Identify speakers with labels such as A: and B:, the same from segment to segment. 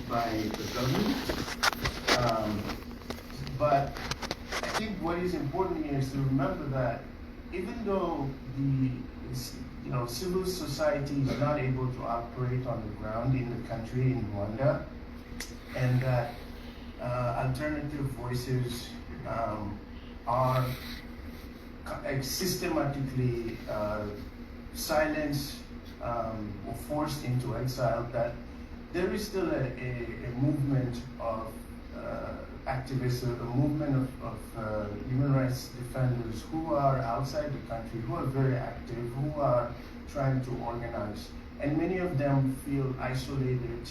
A: by the government. But I think what is important here is to remember that even though the civil society is not able to operate on the ground in the country, in Rwanda, and that alternative voices are systematically silenced or forced into exile, that there is still a movement of activists, a movement of human rights defenders who are outside the country, who are very active, who are trying to organize. And many of them feel isolated.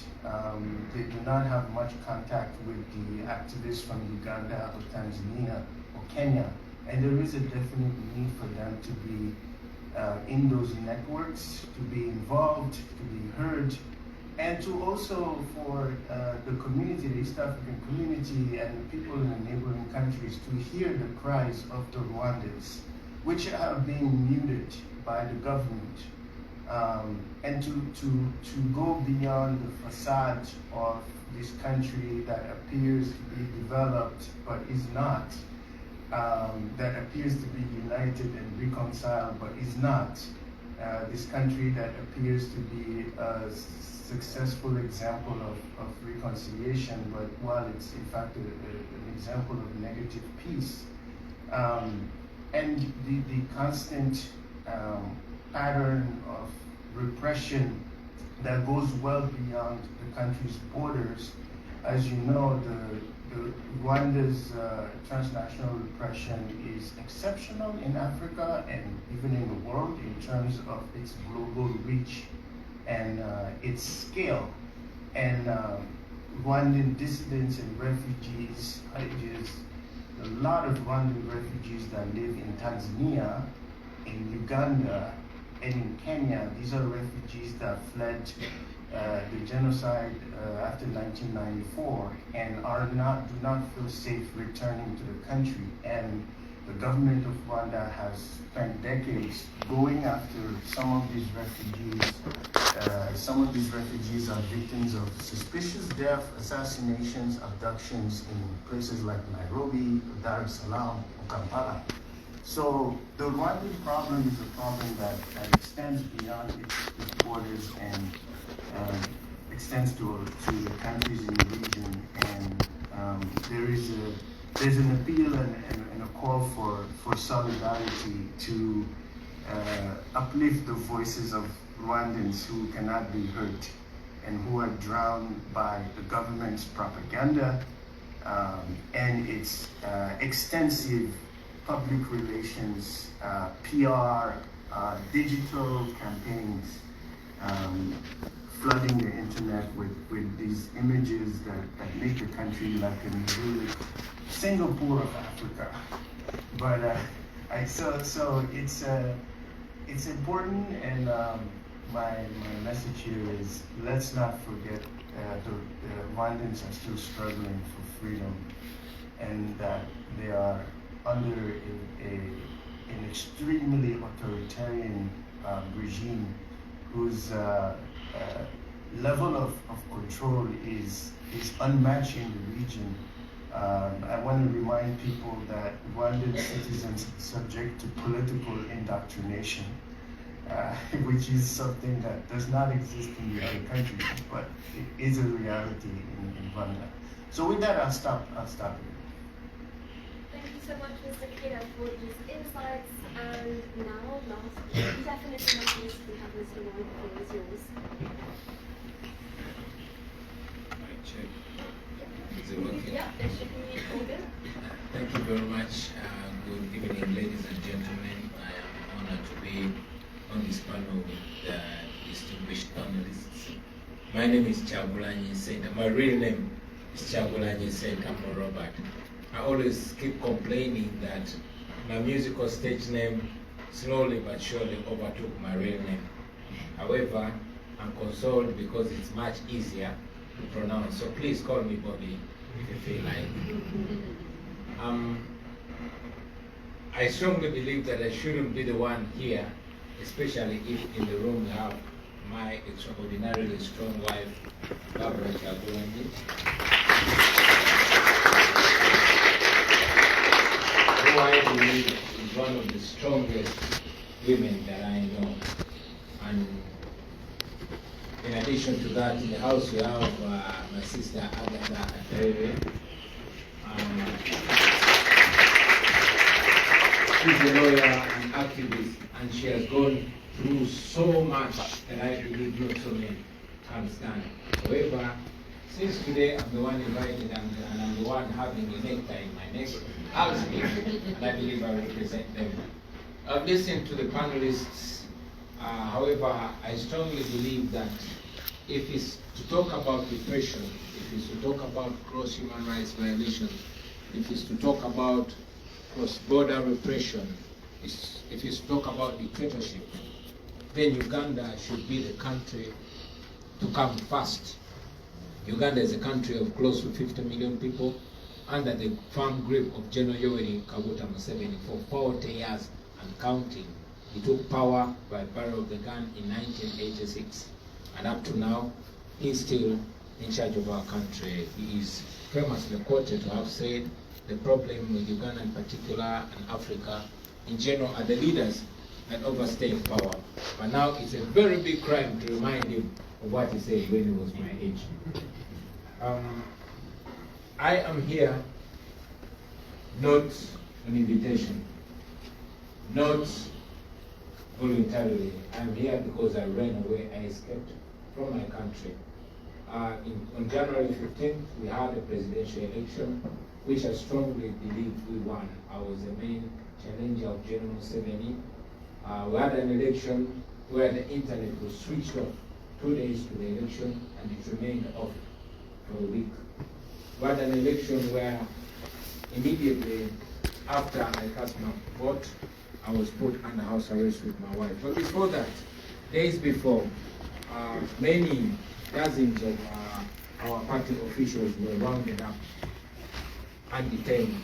A: They do not have much contact with the activists from Uganda or Tanzania or Kenya. And there is a definite need for them to be in those networks, to be involved, to be heard, and to also for the community, the East African community and the people in the neighboring countries to hear the cries of the Rwandans, which are being muted by the government. And to go beyond the facade of this country that appears to be developed but is not, that appears to be united and reconciled but is not, this country that appears to be a successful example of reconciliation, but while it's in fact an example of negative peace. And the constant pattern of repression that goes well beyond the country's borders. As you know, the Rwanda's transnational repression is exceptional in Africa and even in the world in terms of its global reach and its scale. And Rwandan dissidents and refugees, there's a lot of Rwandan refugees that live in Tanzania, in Uganda, and in Kenya. These are refugees that fled the genocide after 1994 and do not feel safe returning to the country. And the government of Rwanda has spent decades going after some of these refugees. Some of these refugees are victims of suspicious death, assassinations, abductions in places like Nairobi, Dar es Salaam, or Kampala. So the Rwandan problem is a problem that extends beyond its borders and extends to the countries in the region. And there's an appeal and a call for solidarity to uplift the voices of Rwandans who cannot be heard and who are drowned by the government's propaganda and its extensive public relations, PR, digital campaigns, flooding the internet with these images that make the country like a really Singapore of Africa. But so it's important, and my message here is let's not forget the Rwandans are still struggling for freedom, and that they are under an extremely authoritarian regime whose level of control is unmatched in the region. I want to remind people that Rwandan citizens are subject to political indoctrination, which is something that does not exist in the other countries, but it is a reality in Rwanda. So with that, I'll stop here.
B: Thank you so much, Mr. Kida, for these insights. And now, definitely not least, we have Mr. Wine. The floor is yours.
C: Check. Is it working?
B: Yeah, it should be all good.
C: Thank you very much. Good evening, ladies and gentlemen. I am honored to be on this panel with the distinguished panelists. My name is Chagulanyi Saint. My real name is Chagulanyi Saint Amo Robert. I always keep complaining that my musical stage name slowly but surely overtook my real name. However, I'm consoled because it's much easier to pronounce. So please call me Bobi if you feel like. I strongly believe that I shouldn't be the one here, especially if in the room we have my extraordinarily strong wife, Barbara Chagulanyi, who I believe is one of the strongest women that I know. And in addition to that, in the house we have my sister Agatha Atere. She's a lawyer and activist, and she has gone through so much that I believe not so many can stand. However, since today I'm the one invited and I'm the one having a nectar in my neck, I'll speak, and I believe I represent them. I've listened to the panelists. However, I strongly believe that if it's to talk about repression, if it's to talk about gross human rights violations, if it's to talk about cross-border repression, if it's to talk about dictatorship, then Uganda should be the country to come first. Uganda is a country of close to 50 million people under the firm grip of General Yoweri Kaguta Museveni for 40 years and counting. He took power by barrel of the gun in 1986, and up to now, he's still in charge of our country. He is famously quoted to have said, the problem with Uganda in particular and Africa in general are the leaders that overstay power. But now it's a very big crime to remind him of what he said when he was my age. I am here not on invitation, not voluntarily. I'm here because I ran away, I escaped from my country. On January 15th, we had a presidential election, which I strongly believe we won. I was the main challenger of General Museveni. We had an election where the internet was switched off 2 days to the election, and it remained off for a week. We had an election where immediately after I cast my vote, I was put under house arrest with my wife. But before that, days before, many dozens of our party officials were rounded up and detained.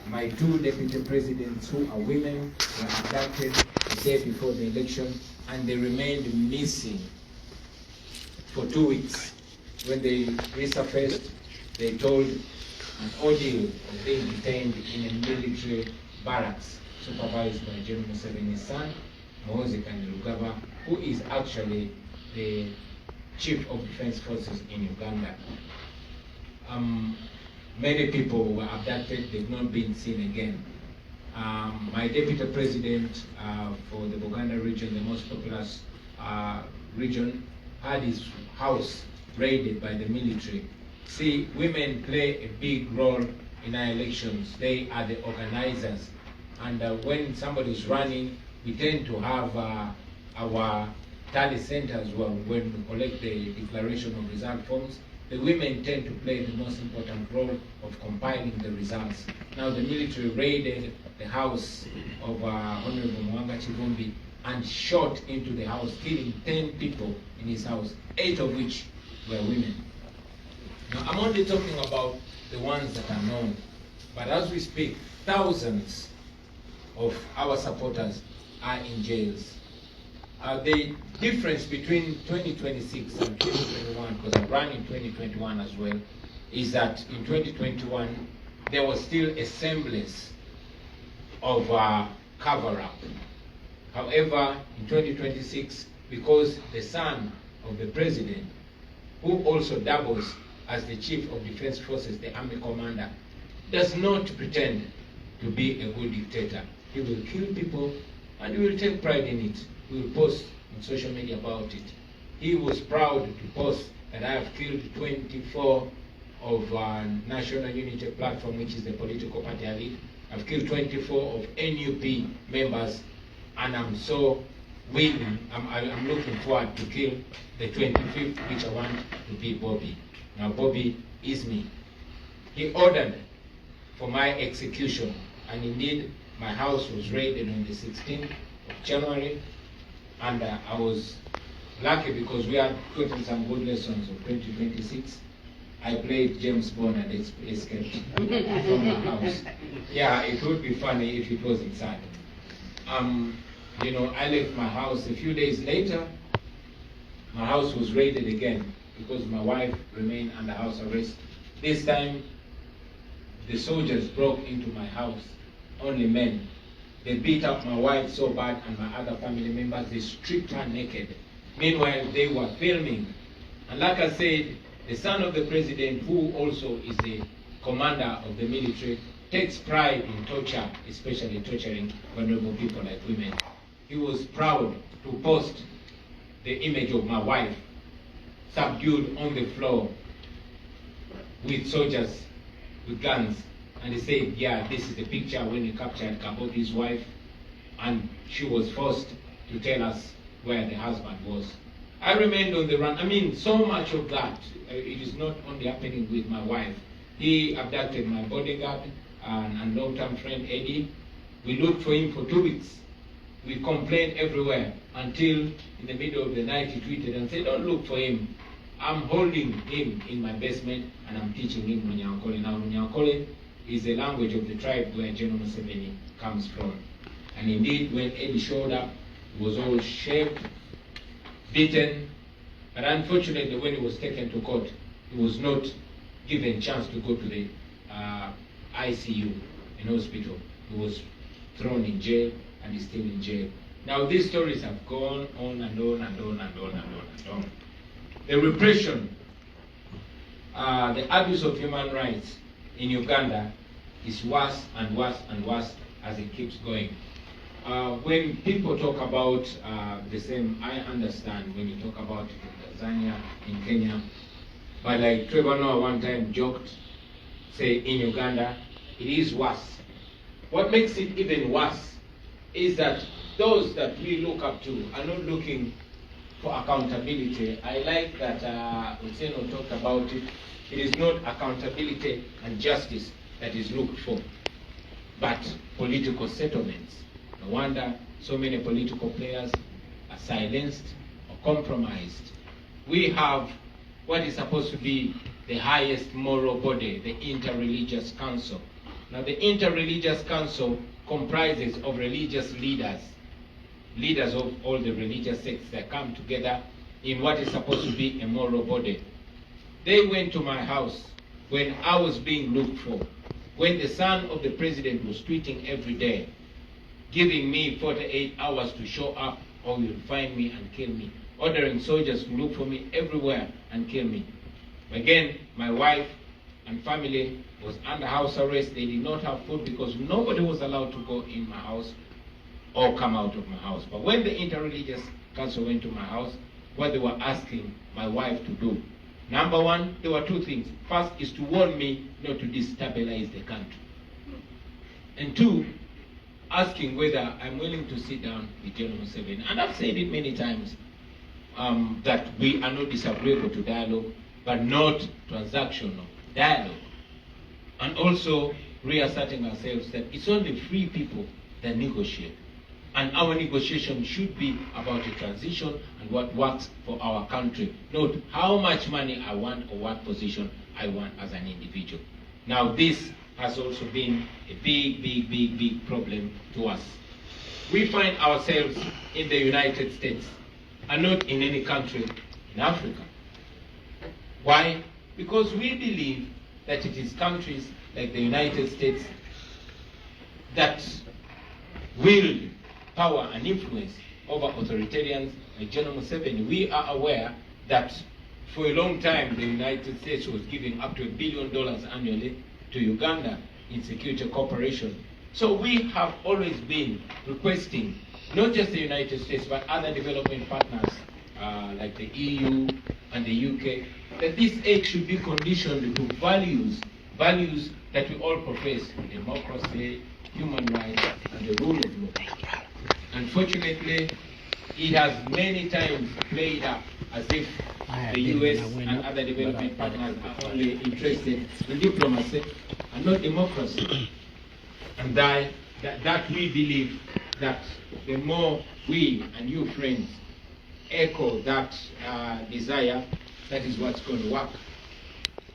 C: My two deputy presidents, who are women, were abducted the day before the election, and they remained missing for 2 weeks. When they resurfaced, they told an ordeal of being detained in a military barracks supervised by General Museveni's son, Muhoozi Kainerugaba, who is actually the Chief of Defense Forces in Uganda. Many people were abducted, they've not been seen again. My deputy president for the Uganda region, the most populous region, had his house raided by the military. See, women play a big role in our elections. They are the organizers. And when somebody's running, we tend to have our tally centers when we collect the declaration of result forms. The women tend to play the most important role of compiling the results. Now the military raided the house of Honorable Mwanga Chivumbi and shot into the house, killing 10 people in his house, 8 of which were women. Now I'm only talking about the ones that are known, but as we speak, thousands of our supporters are in jails. The difference between 2026 and 2021, because I ran in 2021 as well, is that in 2021 there was still a semblance of cover-up. However, in 2026, because the son of the president, who also doubles as the Chief of Defense Forces, the army commander, does not pretend to be a good dictator. He will kill people and he will take pride in it. He will post on social media about it. He was proud to post that I have killed 24 of National Unity Platform, which is the political party I lead. I've killed 24 of NUP members, and I'm so willing, I'm looking forward to kill the 25th, which I want to be Bobi. Now Bobi is me. He ordered for my execution, and indeed my house was raided on the 16th of January, and I was lucky because we had gotten some good lessons of 2026. I played James Bond and escaped from my house. Yeah, it would be funny if it was inside. You know, I left my house a few days later, my house was raided again because my wife remained under house arrest. This time, the soldiers broke into my house, only men. They beat up my wife so bad and my other family members, they stripped her naked. Meanwhile, they were filming. And like I said, the son of the president, who also is the commander of the military, takes pride in torture, especially torturing vulnerable people like women. He was proud to post the image of my wife subdued on the floor with soldiers with guns. And he said, yeah, this is the picture when he captured Kabobi's wife, and she was forced to tell us where the husband was. I remained on the run. I mean, so much of that, it is not only happening with my wife. He abducted my bodyguard and long-term friend Eddie. We looked for him for 2 weeks. We complained everywhere until in the middle of the night he tweeted and said, don't look for him. I'm holding him in my basement and I'm teaching him Runyankole. Now Runyankole is the language of the tribe where General Museveni comes from. And indeed, when Eddie showed up, he was all shaved, beaten, but unfortunately when he was taken to court, he was not given a chance to go to the ICU in hospital. He was thrown in jail and is still in jail. Now these stories have gone on and on and on and on and on and on. The repression, the abuse of human rights in Uganda is worse and worse and worse as it keeps going. When people talk about the same, I understand when you talk about it in Tanzania, in Kenya, but like Trevor Noah one time joked, say in Uganda, it is worse. What makes it even worse is that those that we look up to are not looking for accountability. I like that Useno talked about it. It is not accountability and justice that is looked for, but political settlements. No wonder so many political players are silenced or compromised. We have what is supposed to be the highest moral body, the Interreligious Council. Now the Interreligious Council comprises of religious leaders, leaders of all the religious sects that come together in what is supposed to be a moral body. They went to my house when I was being looked for, when the son of the president was tweeting every day, giving me 48 hours to show up or you'll find me and kill me, ordering soldiers to look for me everywhere and kill me. Again, my wife and family was under house arrest. They did not have food because nobody was allowed to go in my house or come out of my house. But when the Interreligious Council went to my house, what they were asking my wife to do, number one, there were two things. First is to warn me not to destabilize the country. And two, asking whether I'm willing to sit down with General Museveni. And I've said it many times, that we are not disagreeable to dialogue, but not transactional dialogue. And also reasserting ourselves that it's only free people that negotiate. And our negotiation should be about a transition and what works for our country, not how much money I want or what position I want as an individual. Now this has also been a big problem to us. We find ourselves in the United States and not in any country in Africa. Why? Because we believe that it is countries like the United States that wield power and influence over authoritarians like General Museveni. We are aware that for a long time the United States was giving up to $1 billion annually to Uganda in security cooperation. So we have always been requesting, not just the United States, but other development partners like the EU and the UK, that this aid should be conditioned to values that we all profess: democracy, human rights, and the rule of law. Unfortunately, it has many times played up as if the US and other development partners are only interested in diplomacy and not democracy. And that we believe that the more we and you friends echo that desire, that is what's going to work.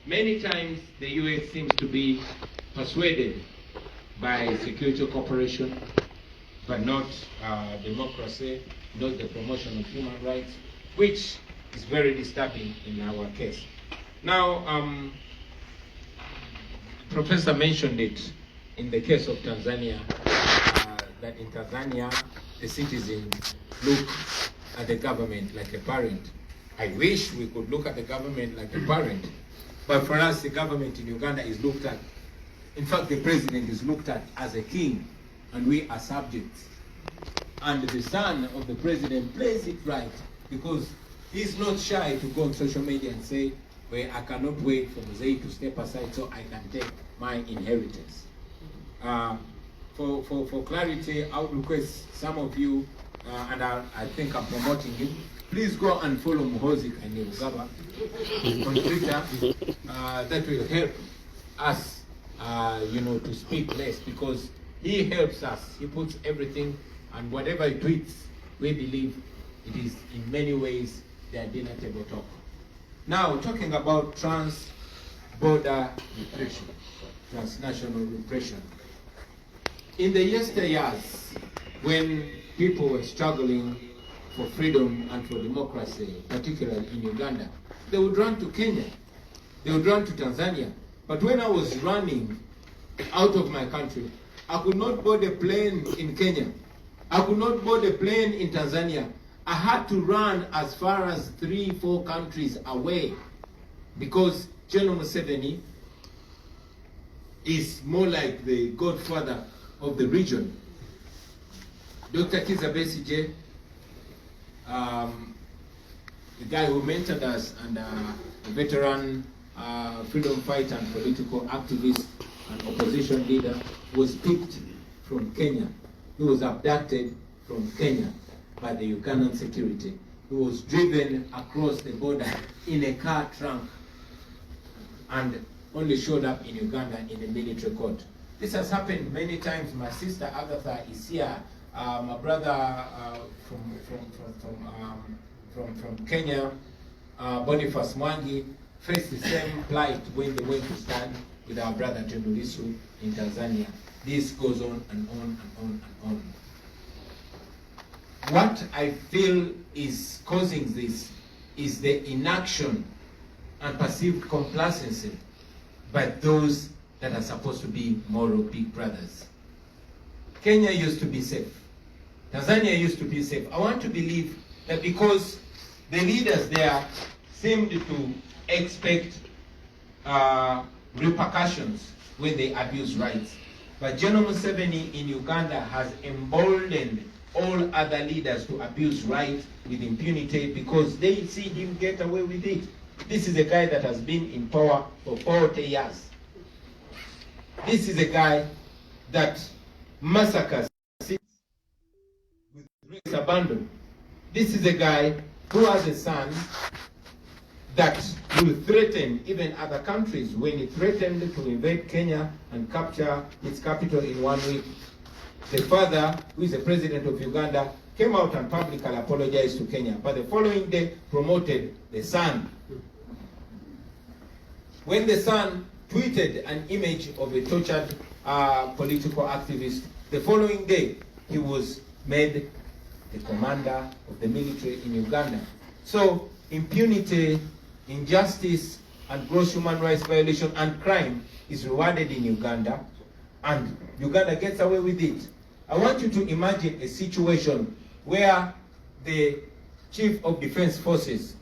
C: Many times the US seems to be persuaded by security cooperation, but not democracy, not the promotion of human rights, which is very disturbing in our case. Now, Professor mentioned it in the case of Tanzania, that in Tanzania, the citizens look at the government like a parent. I wish we could look at the government like a parent, but for us, the government in Uganda is looked at, in fact, the president is looked at as a king, and we are subjects. And the son of the president plays it right, because he's not shy to go on social media and say, well, I cannot wait for Mzee to step aside so I can take my inheritance. For clarity, I would request some of you, and I think I'm promoting him, please go and follow Muhoozi Kainerugaba on Twitter. That will help us, to speak less, because he helps us. He puts everything, and whatever he tweets, we believe it is in many ways their dinner table talk. Now, talking about trans-border repression, transnational repression. In the yesteryears, when people were struggling for freedom and for democracy, particularly in Uganda, they would run to Kenya, they would run to Tanzania. But when I was running out of my country, I could not board a plane in Kenya. I could not board a plane in Tanzania. I had to run as far as 3-4 countries away, because General Museveni is more like the godfather of the region. Dr. Kizza Besigye, the guy who mentored us, and a veteran freedom fighter and political activist and opposition leader, was picked from Kenya. He was abducted from Kenya by the Ugandan security. He was driven across the border in a car trunk and only showed up in Uganda in a military court. This has happened many times. My sister Agatha is here. My brother from Kenya, Boniface Mwangi, faced the same plight when they went to stand with our brother Tundu Lissu in Tanzania. This goes on and on and on and on. What I feel is causing this is the inaction and perceived complacency by those that are supposed to be moral big brothers. Kenya used to be safe. Tanzania used to be safe. I want to believe that because the leaders there seemed to expect repercussions when they abuse rights. But General Museveni in Uganda has emboldened all other leaders to abuse rights with impunity because they see him get away with it. This is a guy that has been in power for 40 years. This is a guy that massacres with great abandon. This is a guy who has a son that will threaten even other countries. When he threatened to invade Kenya and capture its capital in 1 week, the father, who is the president of Uganda, came out and publicly apologized to Kenya. But the following day, promoted the son. When the son tweeted an image of a tortured political activist, the following day, he was made the commander of the military in Uganda. So impunity, injustice, and gross human rights violation and crime is rewarded in Uganda, and Uganda gets away with it. I want you to imagine a situation where the Chief of Defense Forces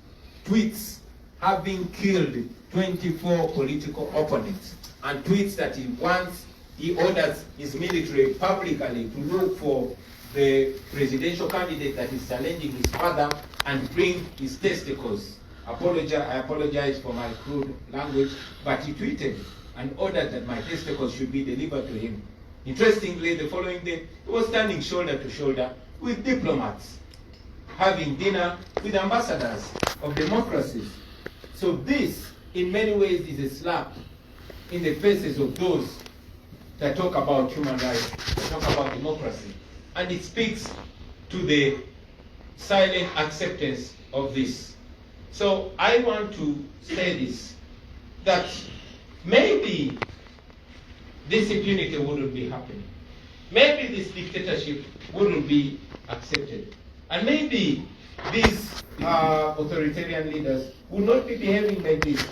C: tweets having killed 24 political opponents, and tweets that he orders his military publicly to look for the presidential candidate that is challenging his father and bring his testicles. I apologize for my crude language, but he tweeted and ordered that my testicles should be delivered to him. Interestingly, the following day, he was standing shoulder to shoulder with diplomats, having dinner with ambassadors of democracies. So this, in many ways, is a slap in the faces of those that talk about human rights, that talk about democracy. And it speaks to the silent acceptance of this. So I want to say this, that maybe this impunity wouldn't be happening. Maybe this dictatorship wouldn't be accepted. And maybe these authoritarian leaders would not be behaving like this.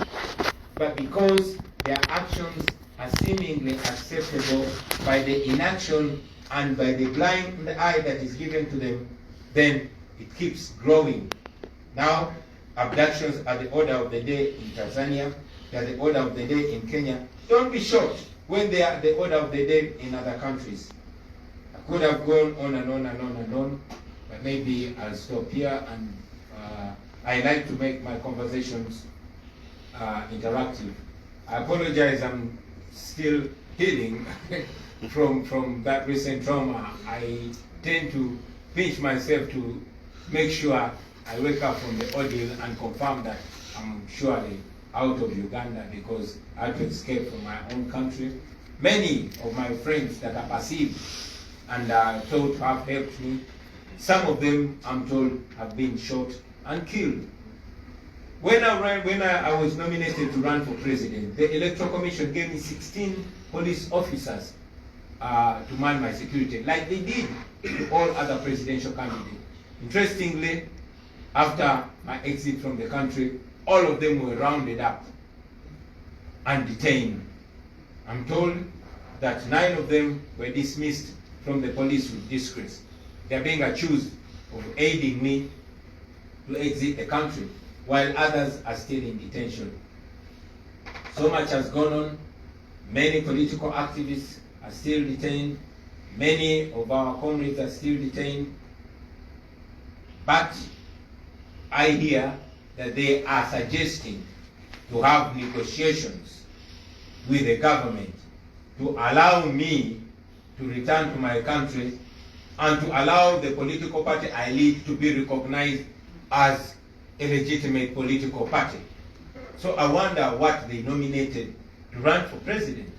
C: But because their actions are seemingly acceptable by the inaction and by the blind eye that is given to them, then it keeps growing. Now, abductions are the order of the day in Tanzania, they are the order of the day in Kenya. Don't be shocked when they are the order of the day in other countries. I could have gone on and on and on and on, but maybe I'll stop here. And I like to make my conversations interactive. I apologize, I'm still healing from that recent trauma. I tend to pinch myself to make sure I wake up from the ordeal and confirm that I'm surely out of Uganda, because I had to escape from my own country. Many of my friends that are perceived and are told to have helped me, some of them, I'm told, have been shot and killed. When I was nominated to run for president, the Electoral Commission gave me 16 police officers to man my security, like they did to all other presidential candidates. Interestingly, after my exit from the country, all of them were rounded up and detained. I'm told that 9 of them were dismissed from the police with disgrace. They're being accused of aiding me to exit the country, while others are still in detention. So much has gone on. Many political activists are still detained. Many of our comrades are still detained. But I hear that they are suggesting to have negotiations with the government to allow me to return to my country and to allow the political party I lead to be recognized as a legitimate political party. So I wonder what they nominated to run for president.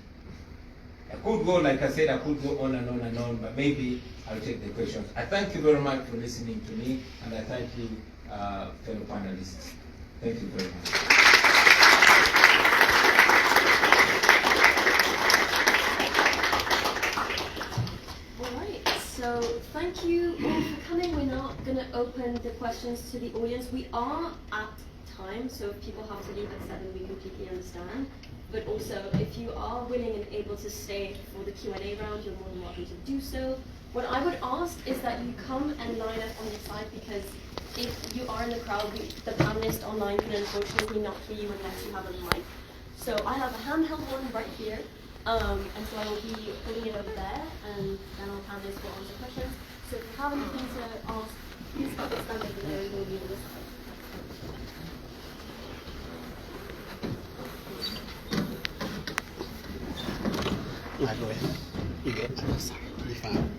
C: I could go, like I said, I could go on and on and on, but maybe I'll take the questions. I thank you very much for listening to me, and I thank you, fellow panelists. Thank you very much.
B: So thank you all for coming. We're now going to open the questions to the audience. We are at time, so if people have to leave at 7, we completely understand. But also, if you are willing and able to stay for the Q&A round, you're more than welcome to do so. What I would ask is that you come and line up on your side, because if you are in the crowd, the panelists online can unfortunately not hear you unless you have a mic. So I have a handheld one right here. And so I will be putting it over there, and then our panelists will answer questions. So if you have anything to ask, please stand over there and we'll be on this side.
D: Go ahead. You good? I'm sorry. You're fine.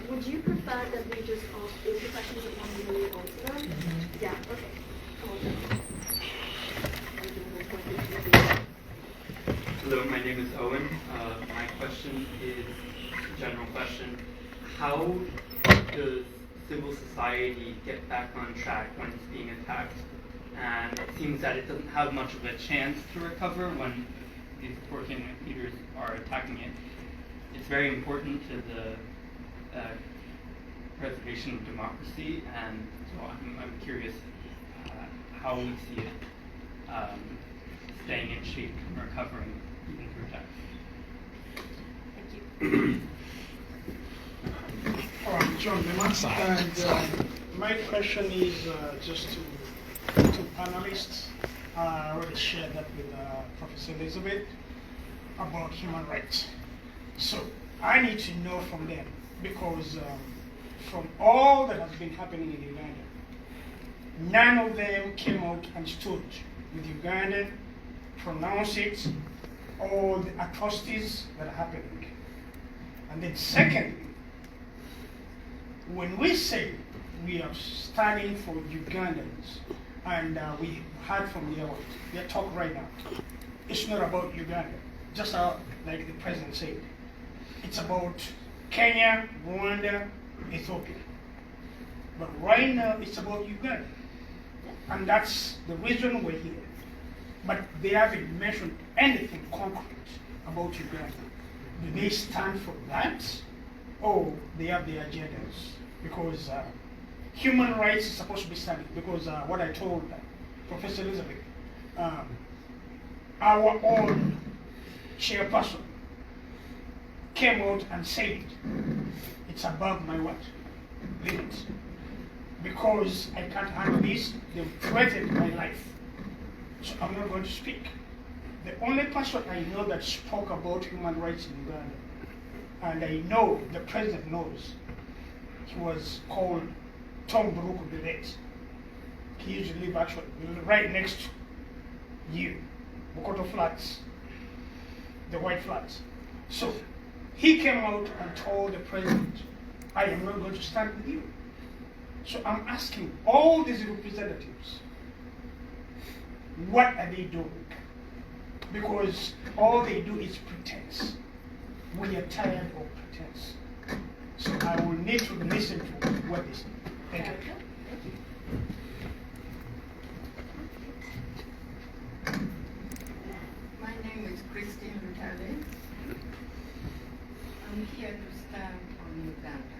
B: Would you prefer that we just ask all the questions and one really answer them? Yeah, okay. Come on.
E: Hello, my name is Owen. My question is a general question. How does civil society get back on track when it's being attacked? And it seems that it doesn't have much of a chance to recover when these authoritarian leaders are attacking it. It's very important to the preservation of democracy, and so I'm curious how we see it staying in shape and recovering Thank you for your time.
B: Thank you.
F: John Lema, and my question is just to panelists. I already shared that with Professor Elizabeth about human rights. So I need to know from them, because from all that has been happening in Uganda, none of them came out and stood with Uganda, pronounced it, all the atrocities that are happening. And then secondly, when we say we are standing for Ugandans, and we heard from their talk right now, it's not about Uganda, just like the president said. It's about Kenya, Rwanda, Ethiopia. But right now, it's about Uganda. And that's the reason we're here. But they haven't mentioned anything concrete about Uganda. Do they stand for that? Or they have their agendas? Because human rights is supposed to be standing. Because what I told Professor Elizabeth, our own chairperson came out and said it's above my limit. Because I can't handle this, they've threatened my life. So I'm not going to speak. The only person I know that spoke about human rights in Uganda, and I know the president knows, he was called Tom Buruku Bilet. He used to live actually right next to you, Bukoto Flats, the white flats. So he came out and told the president, I am not going to stand with you. So I'm asking all these representatives, what are they doing? Because all they do is pretense. We are tired of pretense. So I will need to listen to what they say. Thank you.
G: My name is Christine Rutale. I'm here to stand on Uganda.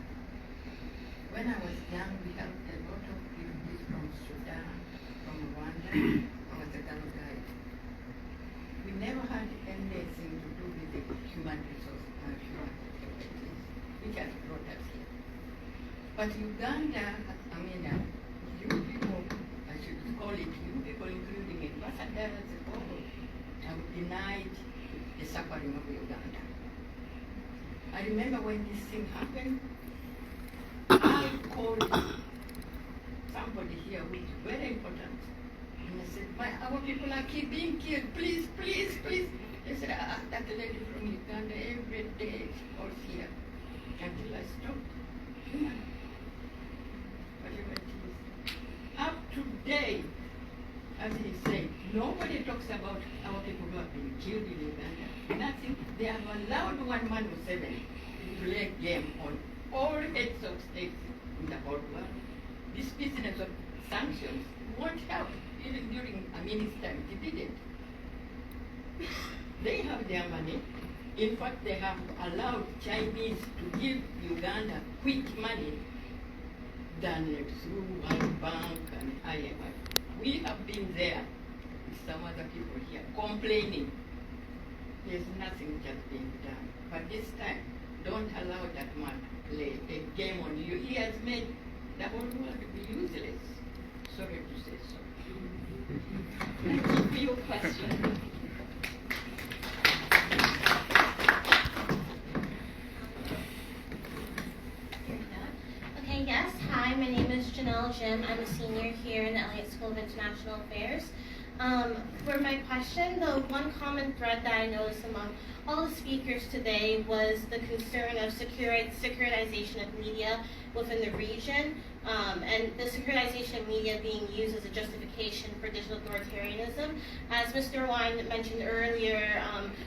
G: When I was young, we helped a lot of refugees from Sudan, from Rwanda. I was a girl guide. We never had anything to do with the human resource activities, which has brought us here. But Uganda, you people, I should call it you people, including ambassadors, all have denied the suffering of Uganda. I remember when this thing happened, I called somebody here who is very important. And I said, our people are being killed, please, please, please. They said, that lady from Uganda every day calls here until I stopped. Whatever it is. Up to date, as he said, nobody talks about our people who have been killed in Uganda. Nothing. They have allowed one man or seven to play a game on all heads of states in the whole world. This business of sanctions won't help. Even during Amini's time, it didn't. They have their money. In fact, they have allowed Chinese to give Uganda quick money than through World Bank and IMF. We have been there with some other people here complaining. There's nothing which has been done. But this time, don't allow that man to play a game on you. He has made the whole world be useless. Sorry to say so.
B: Thank you for your question.
H: Okay, yes. Hi, my name is Janelle Jim. I'm a senior here in the Elliott School of International Affairs. For my question, the one common thread that I noticed among all the speakers today was the concern of securitization of media within the region, and the securitization of media being used as a justification for digital authoritarianism. As Mr. Wine mentioned earlier,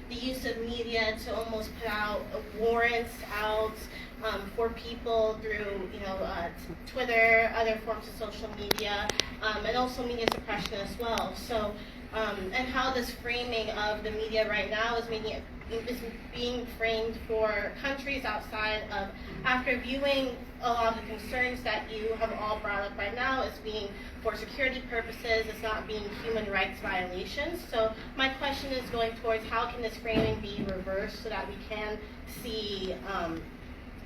H: the use of media to almost put out warrants out for people through, Twitter, other forms of social media, and also media suppression as well. So, and how this framing of the media right now is being framed for countries outside of Africa after viewing a lot of the concerns that you have all brought up right now as being for security purposes, as not being human rights violations. So my question is going towards how can this framing be reversed so that we can see,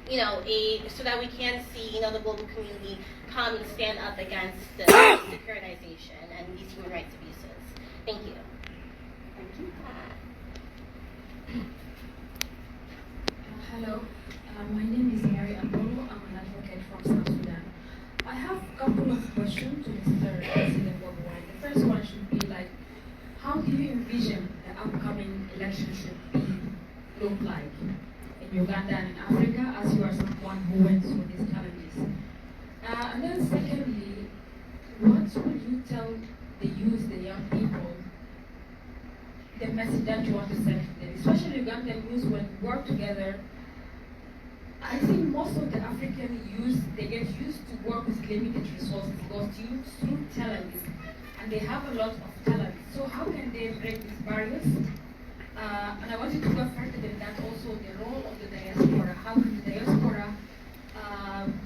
H: so that we can see, the global community come and stand up against the securitization and these human rights abuses. Thank you.
B: Thank you.
I: Hello, my name is Mary Ambolo. I'm an advocate from South Sudan. I have a couple of questions to Mr. President Bobi Wine. The first one should be how do you envision the upcoming election should look like in Uganda and in Africa, as you are someone who went through these challenges? And then secondly, what would you tell the youth, the young people, the message that you want to send to them, especially Ugandan youth, when we work together? I think most of the African youth, they get used to work with limited resources, because you through talent, and they have a lot of talent. So how can they break these barriers? And I wanted to go further than that also, the role of the diaspora. How can the diaspora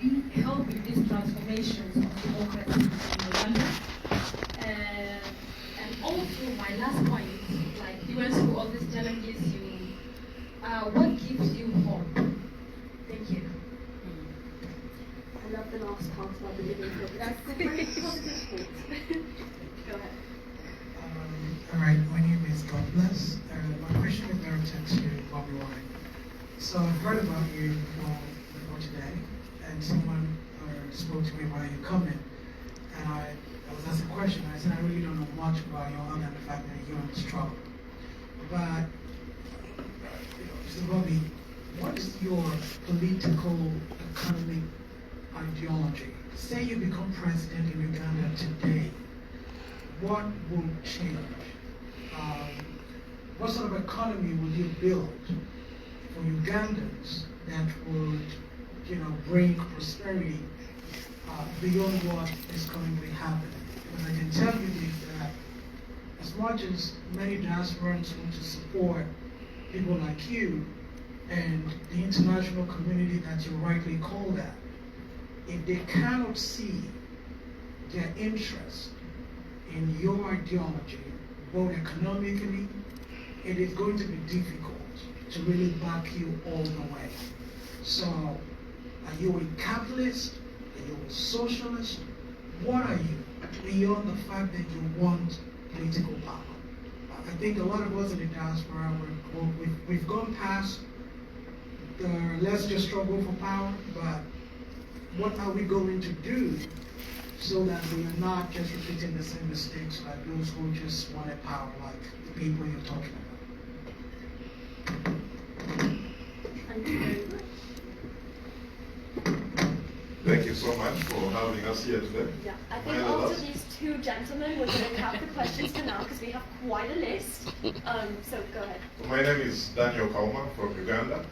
I: be helping these transformations of democracy in Uganda? And also my last point, you went through all these challenges, what gives you hope? Thank you.
B: I love the last part about the living hope. That's a very positive thought. Go ahead.
J: All right, my name is God Bless. My question is directed to Bobi Wine. So I've heard about you before today, and someone spoke to me while you come in, and I was asked a question. I said I really don't know much about you other than the fact that you're in this trouble. But Mr. Bobi, what is your political, economic ideology? Say you become president in Uganda today, what will change? What sort of economy will you build for Ugandans that would, bring prosperity beyond what is currently happening? Because I can tell you this, that as much as many diasporans want to support people like you and the international community that you rightly call that, if they cannot see their interest in your ideology, both economically, it is going to be difficult to really back you all the way. So, are you a capitalist? Are you a socialist? What are you, beyond the fact that you want political power? I think a lot of us in the diaspora, we've gone past the let's just struggle for power, but what are we going to do so that we are not just repeating the same mistakes like those who just wanted power, like the people you're talking about?
B: Thank you very much.
K: Thank you so much for having us here today.
B: Yeah, I think after these two gentlemen, we're going to cap the questions for now because we have quite a list. So go ahead.
K: My name is Daniel Kauma from Uganda,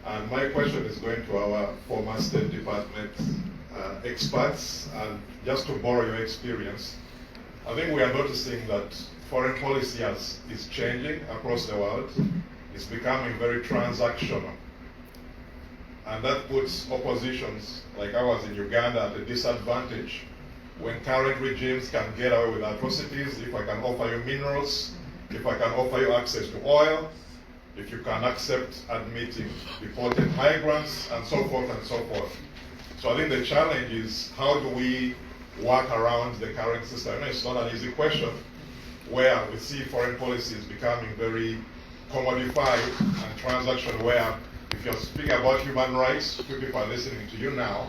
K: and my question is going to our former State Department experts. And just to borrow your experience, I think we are noticing that foreign policy is changing across the world. It's becoming very transactional. And that puts oppositions like ours in Uganda at a disadvantage when current regimes can get away with atrocities. If I can offer you minerals, if I can offer you access to oil, if you can accept admitting deported migrants, and so forth and so forth. So I think the challenge is how do we work around the current system? I mean, it's not an easy question, where we see foreign policies becoming very commodified and transactional, where if you're speaking about human rights, people are listening to you now.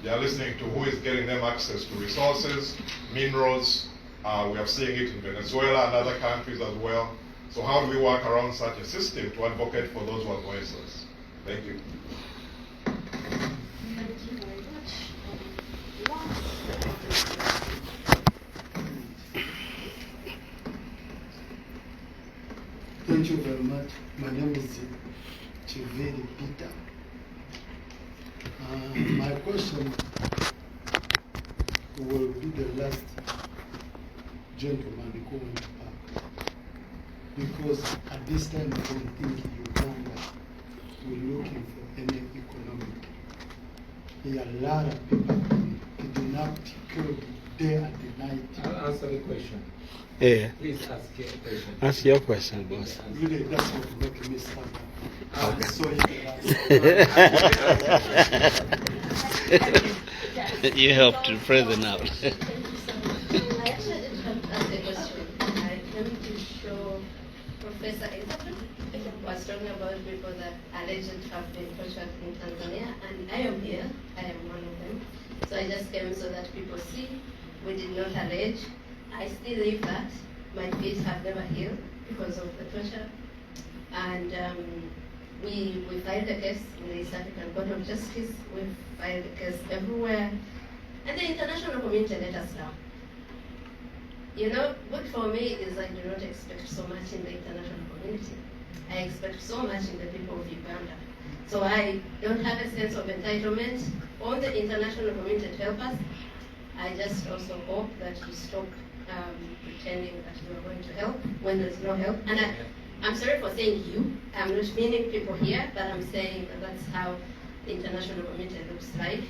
K: They are listening to who is getting them access to resources, minerals. We are seeing it in Venezuela and other countries as well. So how do we work around such a system to advocate for those who are voiceless? Thank you.
B: Thank you very much.
L: Thank you very much. My name is Chiveri Peter. My question will be the last gentleman going back. Because at this time I don't think Uganda will looking for any economic there are a lot of people kidnapped, killed day and the night.
C: I'll answer the question.
D: Yeah.
C: Please ask your question.
D: Ask your question, boss.
L: Really, that's what makes me stand up.
D: Okay.
L: So
D: you helped the president out.
M: I actually didn't have to ask a question. I came to show Professor Elizabeth was talking about people that allegedly have been tortured in Tanzania, and I am here. I am one of them. So I just came so that people see we did not allege. I still live that. My feet have never healed because of the torture. And we filed a case in the East African Court of Justice. We filed a case everywhere. And the international community let us down. You know, good for me is I do not expect so much in the international community. I expect so much in the people of Uganda. So I don't have a sense of entitlement on the international community to help us. I just also hope that you stop pretending that you are going to help when there's no help. And I'm sorry for saying you. I'm not meaning people here, but I'm saying that that's how the international community looks like.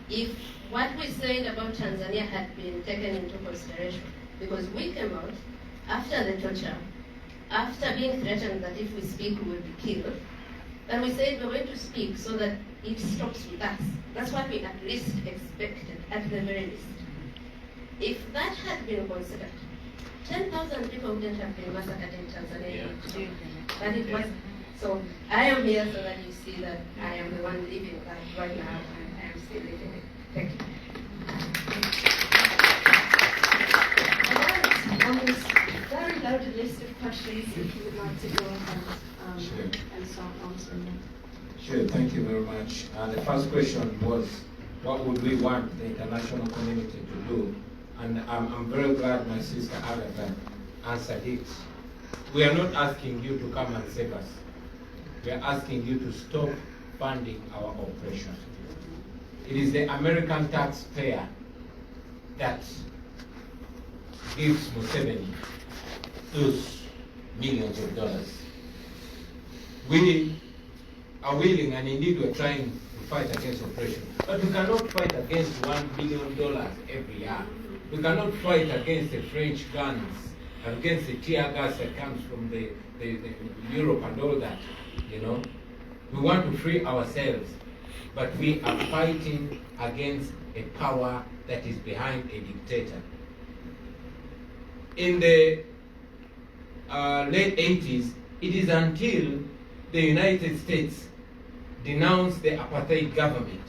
M: If what we said about Tanzania had been taken into consideration, because we came out after the torture, after being threatened that if we speak we will be killed, and we said we're going to speak so that it stops with us. That's what we at least expected, at the very least. If that had been considered, 10,000 people wouldn't have been massacred in Tanzania. Yeah. But it was. So I am here so that you see that I am the one living that right now, and I am still living it. Thank you.
B: This very loaded list of questions, if you would like to go ahead and start answering them.
C: Sure, thank you very much. The first question was, what would we want the international community to do? And I'm very glad my sister Agatha answered it. We are not asking you to come and save us. We are asking you to stop funding our oppression. It is the American taxpayer that gives Museveni those millions of dollars. We are willing, and indeed we are trying to fight against oppression, but we cannot fight against $1 billion every year. We cannot fight against the French guns, against the tear gas that comes from the Europe and all that, you know. We want to free ourselves, but we are fighting against a power that is behind a dictator. In the late 80s, it is until the United States denounced the apartheid government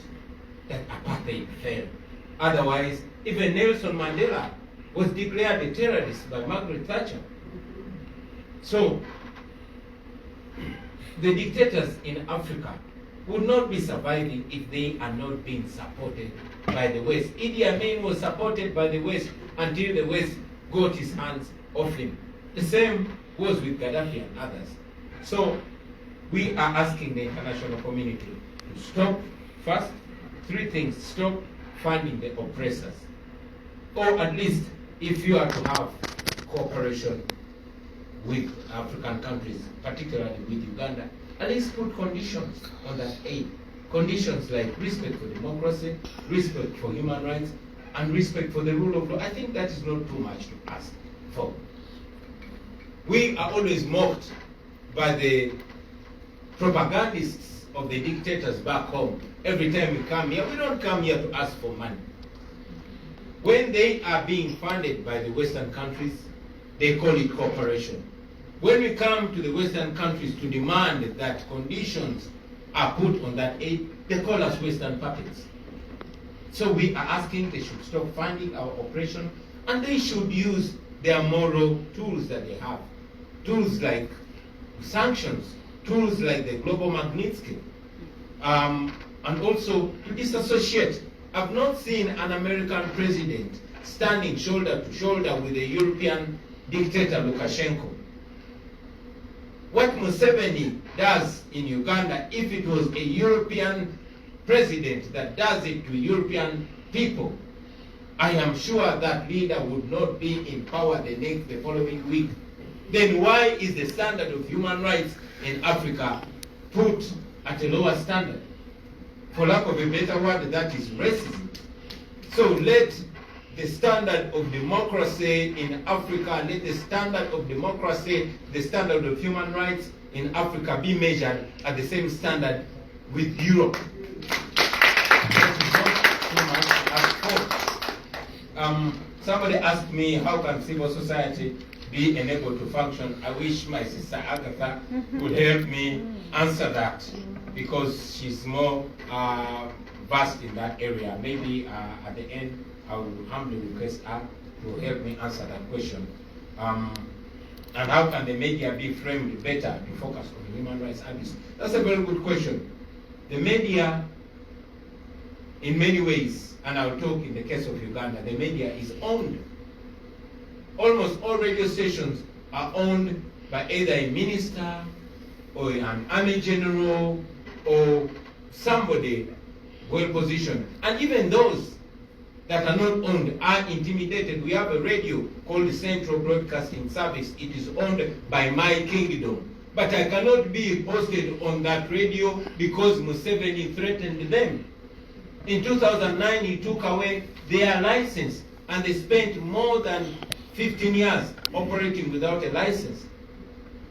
C: that apartheid fell. Otherwise, even Nelson Mandela was declared a terrorist by Margaret Thatcher. So, the dictators in Africa would not be surviving if they are not being supported by the West. Idi Amin was supported by the West until the West got his hands off him. The same was with Gaddafi and others. So, we are asking the international community to stop, first, three things: stop funding the oppressors. Or at least, if you are to have cooperation with African countries, particularly with Uganda, at least put conditions on that aid. Conditions like respect for democracy, respect for human rights, and respect for the rule of law. I think that is not too much to ask for. We are always mocked by the propagandists of the dictators back home. Every time we come here, we don't come here to ask for money. When they are being funded by the Western countries, they call it cooperation. When we come to the Western countries to demand that conditions are put on that aid, they call us Western puppets. So we are asking they should stop funding our oppression, and they should use their moral tools that they have. Tools like sanctions, tools like the global Magnitsky, and also to disassociate. I've not seen an American president standing shoulder to shoulder with a European dictator, Lukashenko. What Museveni does in Uganda, if it was a European president that does it to European people, I am sure that leader would not be in power the following week. Then why is the standard of human rights in Africa put at a lower standard? for lack of a better word, that is racism. So let the standard of democracy in Africa, let the standard of democracy, the standard of human rights in Africa be measured at the same standard with Europe. That is not too much as for. Somebody asked me, how can civil society be enabled to function? I wish my sister Agatha would help me answer that, because she's more vast in that area. Maybe at the end, I will humbly request her to help me answer that question. And how can the media be framed better to focus on human rights abuse? That's a very good question. The media, in many ways, and I'll talk in the case of Uganda, the media is owned. Almost all radio stations are owned by either a minister or an army general or somebody well positioned. And even those that are not owned are intimidated. We have a radio called the Central Broadcasting Service. It is owned by my kingdom. But I cannot be hosted on that radio because Museveni threatened them. In 2009, he took away their license, and they spent more than 15 years operating without a license.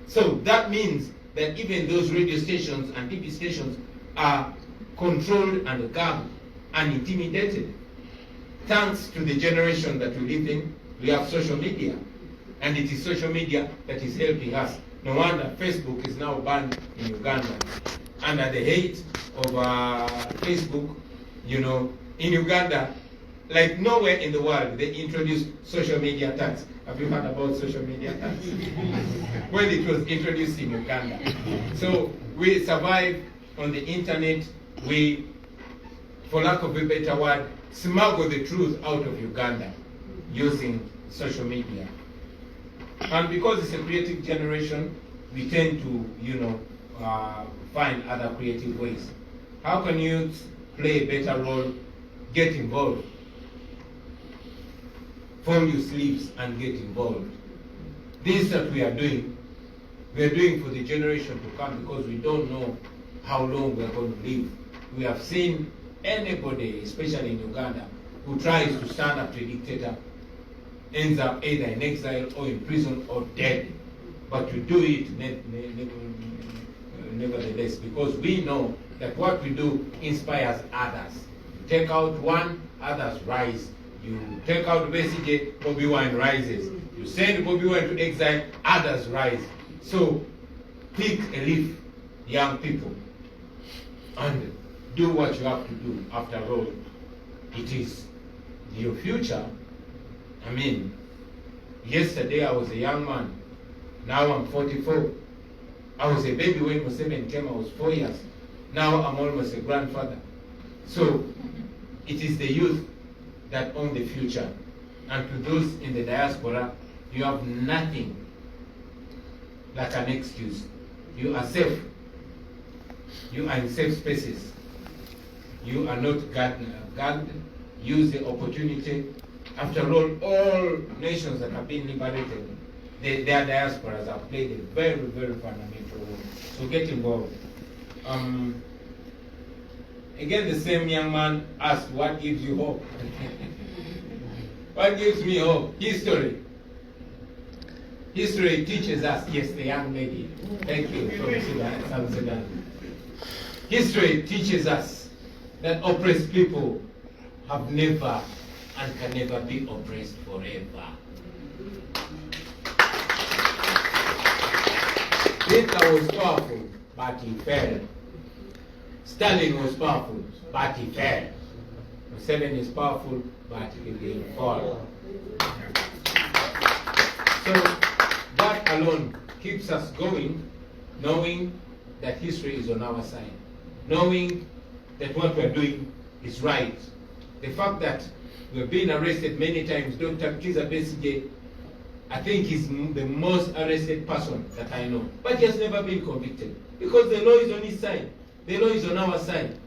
C: So that means that even those radio stations and TV stations are controlled and gagged and intimidated. Thanks to the generation that we live in, we have social media. And it is social media that is helping us. No wonder Facebook is now banned in Uganda. Under the hate of Facebook, you know, in Uganda, like nowhere in the world, they introduced social media tax. Have you heard about social media tax? Well, it was introduced in Uganda. So we survive on the internet. We, for lack of a better word, smuggle the truth out of Uganda using social media. And because it's a creative generation, we tend to, you know, find other creative ways. How can youth play a better role? Get involved. Fold your sleeves and get involved. This that we are doing for the generation to come, because we don't know how long we are going to live. We have seen anybody, especially in Uganda, who tries to stand up to a dictator ends up either in exile or in prison or dead. But to do it nevertheless, because we know that what we do inspires others. You take out one, others rise. You take out Besigye, Bobi Wine rises. You send Bobi Wine to exile, others rise. So pick a leaf, young people, and do what you have to do. After all, it is your future. I mean, yesterday I was a young man. Now I'm 44. I was a baby when Museveni came. I was 4 years. Now I'm almost a grandfather. So it is the youth that own the future. And to those in the diaspora, you have nothing like an excuse. You are safe. You are in safe spaces. You are not guarded. Use the opportunity. After all nations that have been liberated, their diasporas have played a very, very fundamental role. So get involved. Again, the same young man asked, what gives you hope? What gives me hope? History. History teaches us, yes, the young lady. Thank you from Sudan, South Sudan. History teaches us that oppressed people have never and can never be oppressed forever. Hitler was powerful, but he fell. Stalin was powerful, but he fell. Museveni is powerful, but he will fall. So that alone keeps us going, knowing that history is on our side, knowing that what we're doing is right. The fact that we've been arrested many times, Dr. Kiza Besigye, I think he's the most arrested person that I know. But he has never been convicted because the law is on his side. The law is on our side.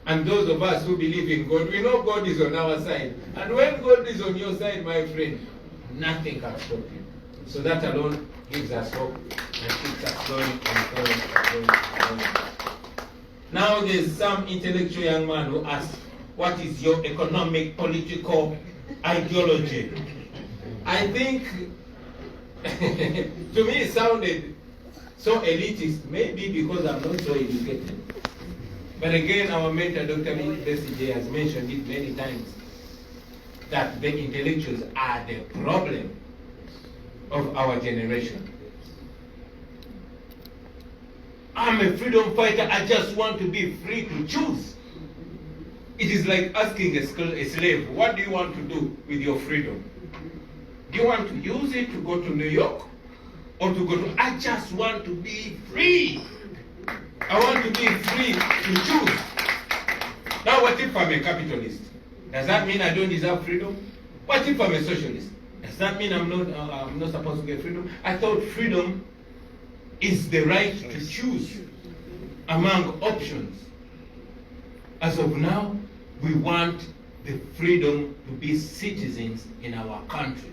C: And those of us who believe in God, we know God is on our side. And when God is on your side, my friend, nothing can stop you. So that alone gives us hope and keeps us going and going and going and going. Now there's some intellectual young man who asks, what is your economic, political ideology? I think, to me it sounded so elitist, maybe because I'm not so educated. But again, our mentor, Dr. Besigye, has mentioned it many times, that the intellectuals are the problem of our generation. I'm a freedom fighter, I just want to be free to choose. It is like asking a slave, what do you want to do with your freedom? Do you want to use it to go to New York? Or to go to, I just want to be free. I want to be free to choose. Now what if I'm a capitalist? Does that mean I don't deserve freedom? What if I'm a socialist? Does that mean I'm not supposed to get freedom? I thought freedom is the right to choose among options. As of now, we want the freedom to be citizens in our country.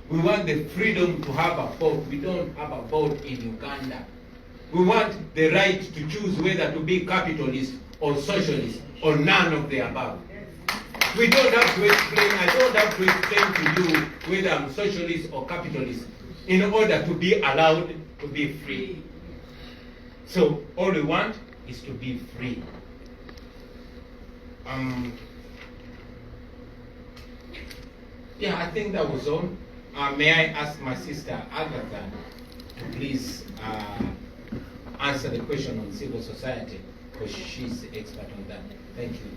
C: We want the freedom to have a vote. We don't have a vote in Uganda. We want the right to choose whether to be capitalist or socialist or none of the above. We don't have to explain, I don't have to explain to you whether I'm socialist or capitalist in order to be allowed to be free. So all we want is to be free. Yeah, I think that was all. May I ask my sister Agatha to please answer the question on civil society, because she's the expert on that. Thank you.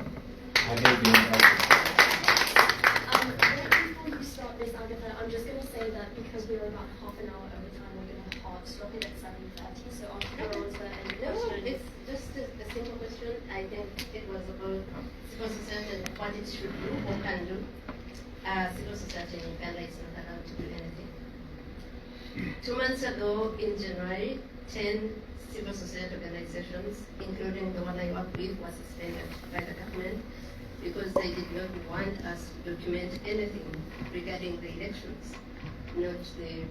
B: Before you start this, Agatha, I'm just going to say that because we're about half an hour over time, we're going to hard stop it at 7:30. So I'll answer any question.
M: It's just a simple question. I think it was about civil society and what it should do or can do. Civil society in Uganda is not allowed to do anything. 2 months ago, in January, 10 civil society organizations, including the one I work with, was suspended by the government because they did not want us to document anything regarding the elections, not the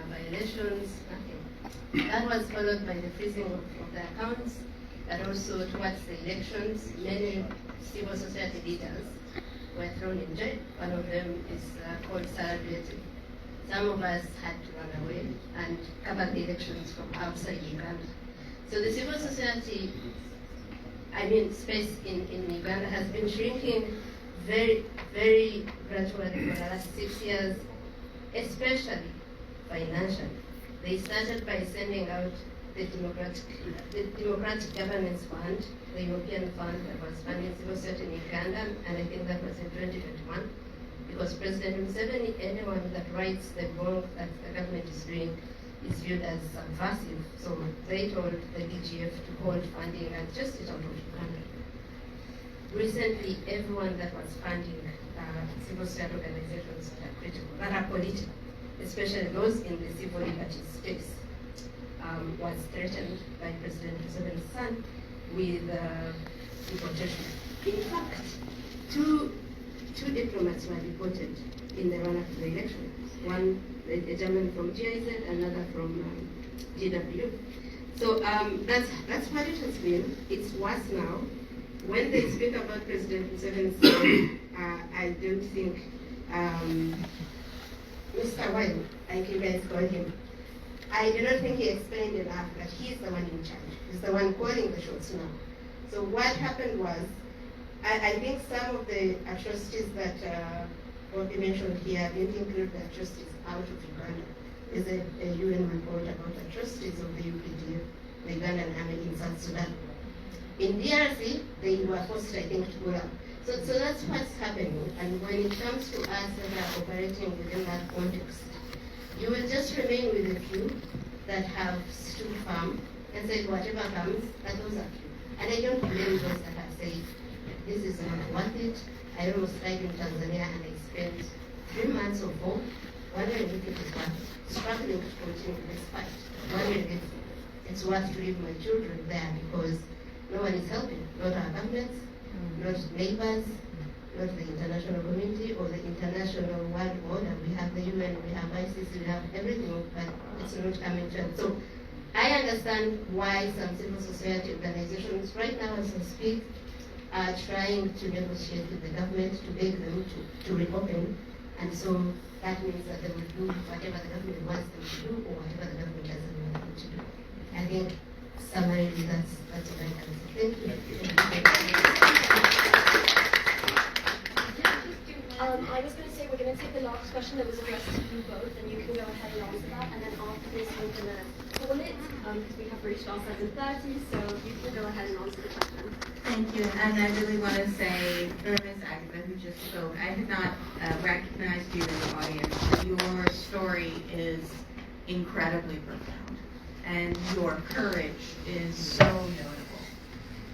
M: by-elections, nothing. That was followed by the freezing of the accounts, but also towards the elections, many civil society leaders were thrown in jail. One of them is called Sarah Duety. Some of us had to run away and cover the elections from outside Uganda. So the civil society, space in Uganda has been shrinking very, very gradually for the last 6 years, especially financially. They started by sending out the Democratic Governance Fund, the European fund that was funding civil society in Uganda, and I think that was in 2021, because President Museveni, anyone that writes the wrong that the government is doing is viewed as subversive. So they told the DGF to hold funding and just it out of Uganda. Recently, everyone that was funding civil society organizations that are critical, that are political, especially those in the civil liberties space, was threatened by President Museveni's son with deportation. In fact, two diplomats were deported in the run-up to the election. One, a German from GIZ, another from GW. So that's what it has been. It's worse now. When they speak about President Museveni's son, I don't think Mr. Wine, like you guys call him, I do not think he explained enough that he's the one in charge. He's the one calling the shots now. So what happened was, I think some of the atrocities that Bobi mentioned here didn't include the atrocities out of Uganda. There's a UN report about atrocities of the UPDF, the Ugandan army in South Sudan. In DRC, they were forced, I think, to go out. So that's what's happening. And when it comes to us that are operating within that context, you will just remain with a few that have stood firm and said whatever comes, that those are few. And I don't blame those that have said, this is not worth it. I almost died in Tanzania and I spent 3 months or 4 wondering if it is worth it, struggling to continue this fight, wondering if it's worth to leave my children there because no one is helping, not our governments, not neighbors, not the international community or the international world order. We have the UN, we have ICC, we have everything, but it's not coming to us. So I understand why some civil society organizations right now as I speak are trying to negotiate with the government to beg them to reopen, and so that means that they will do whatever the government wants them to do or whatever the government doesn't want them to do. I think summarily that's the right answer. Thank you.
B: I was going to say we're going to take the last question that was addressed to you both, and you can go ahead and answer that. And then after this, we're going to call it because we have reached our 7:30. So you can go ahead and answer the question.
G: Thank you, and I really want to say, for Ms. Agatha, who just spoke, I had not recognized you in the audience. Your story is incredibly profound, and your courage is so notable.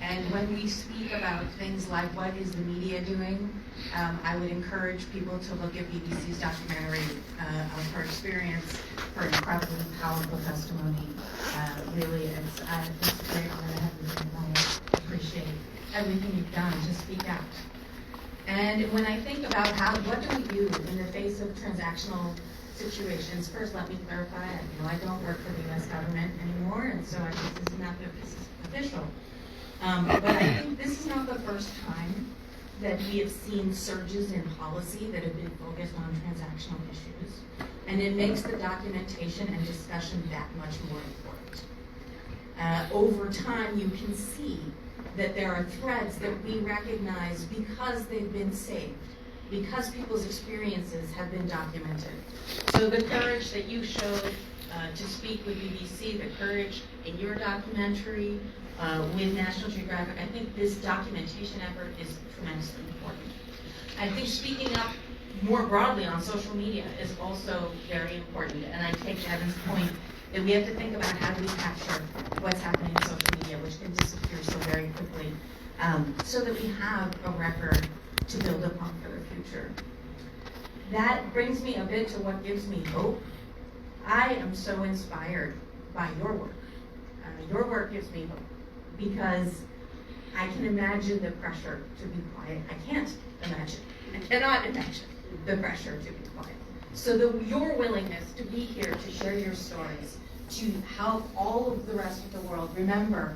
G: And when we speak about things like what is the media doing, I would encourage people to look at BBC's documentary of her experience, her incredibly powerful testimony. Really, it's a great honor to have you here. I appreciate everything you've done to speak out. And when I think about what do we do in the face of transactional situations, first let me clarify, I don't work for the U.S. government anymore, and so this is not official. But I think this is not the first time that we have seen surges in policy that have been focused on transactional issues. And it makes the documentation and discussion that much more important. Over time, you can see that there are threads that we recognize because they've been saved, because people's experiences have been documented. So the courage that you showed to speak with BBC, the courage in your documentary, with National Geographic, I think this documentation effort is tremendously important. I think speaking up more broadly on social media is also very important, and I take Evan's point that we have to think about how do we capture what's happening in social media, which can disappear so very quickly, so that we have a record to build upon for the future. That brings me a bit to what gives me hope. I am so inspired by your work. Your work gives me hope, because I can imagine the pressure to be quiet. I cannot imagine the pressure to be quiet. So your willingness to be here to share your stories, to help all of the rest of the world remember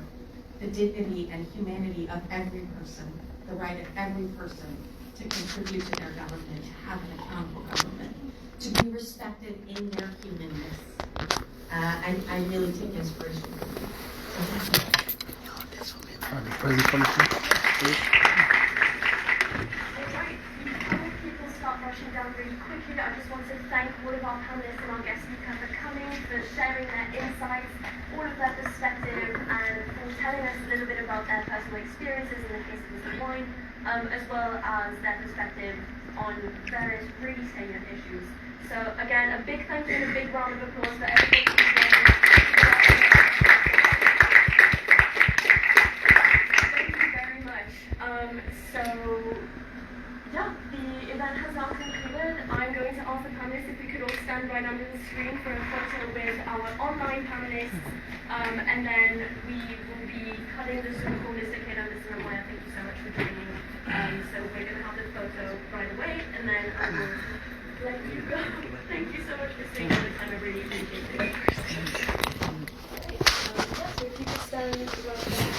G: the dignity and humanity of every person, the right of every person to contribute to their government, to have an accountable government, to be respected in their humanness. I really take inspiration from you. So thank you.
B: Before people start rushing down really quickly, I just want to thank all of our panelists and our guest speakers for coming, for sharing their insights, all of their perspective, and for telling us a little bit about their personal experiences in the case of Mr. Wine, as well as their perspective on various really salient issues. So again, a big thank you and a big round of applause for everybody who's joined us. The event has now concluded. I'm going to ask the panelists if we could all stand right under the screen for a photo with our online panelists, and then we will be cutting the Zoom call. Mr. Kate Anderson and Maya, thank you so much for joining. So we're going to have the photo right away, and then I will let you go. Thank you so much for staying all the time. I really appreciate it. So if you could stand right there.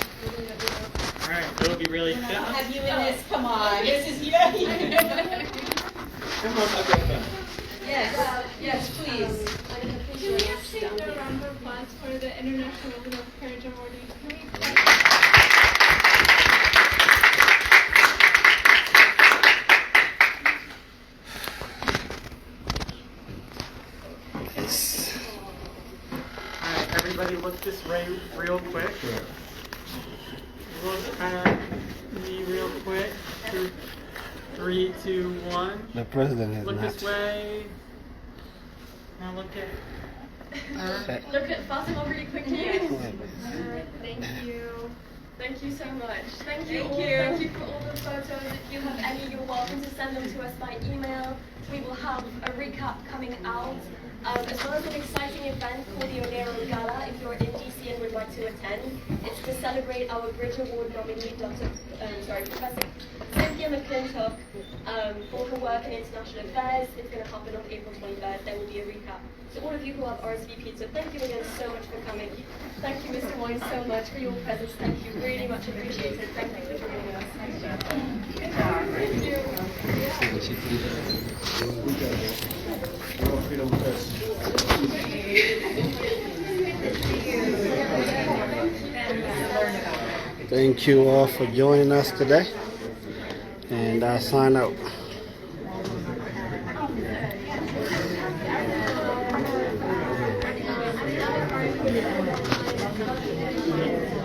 E: All right, it'll be really fast.
N: I'll have you in this. Come on, this is you. Come
E: on, Agatha.
N: Yes, yes, please.
I: Can we have take a round of applause for the International Women of Courage awardees?
E: All right, everybody, look this way real quick. Look at me real quick. 3, 2, 1.
D: The president is
E: look
D: not.
E: This way. Now look at.
B: Look at fast and really quickly. Thank you. Thank you so much. Thank you all. Thank you for all the photos. If you have any, you're welcome to send them to us by email. We will have a recap coming out, as well as an exciting event called the Onero Gala if you're in DC and would like to attend. It's to celebrate our Bridge Award nominee, Professor Cynthia McClintock, for her work in international affairs. It's going to happen on April 23rd. There will be a recap. So all of you who have RSVP'd, so thank you again so much for coming. Thank you, Mr. Wine, so much for your presence. Thank you, really much appreciated. Thank you for joining us. Thank you.
D: Thank you all for joining us today, and I sign out.
B: Thank you.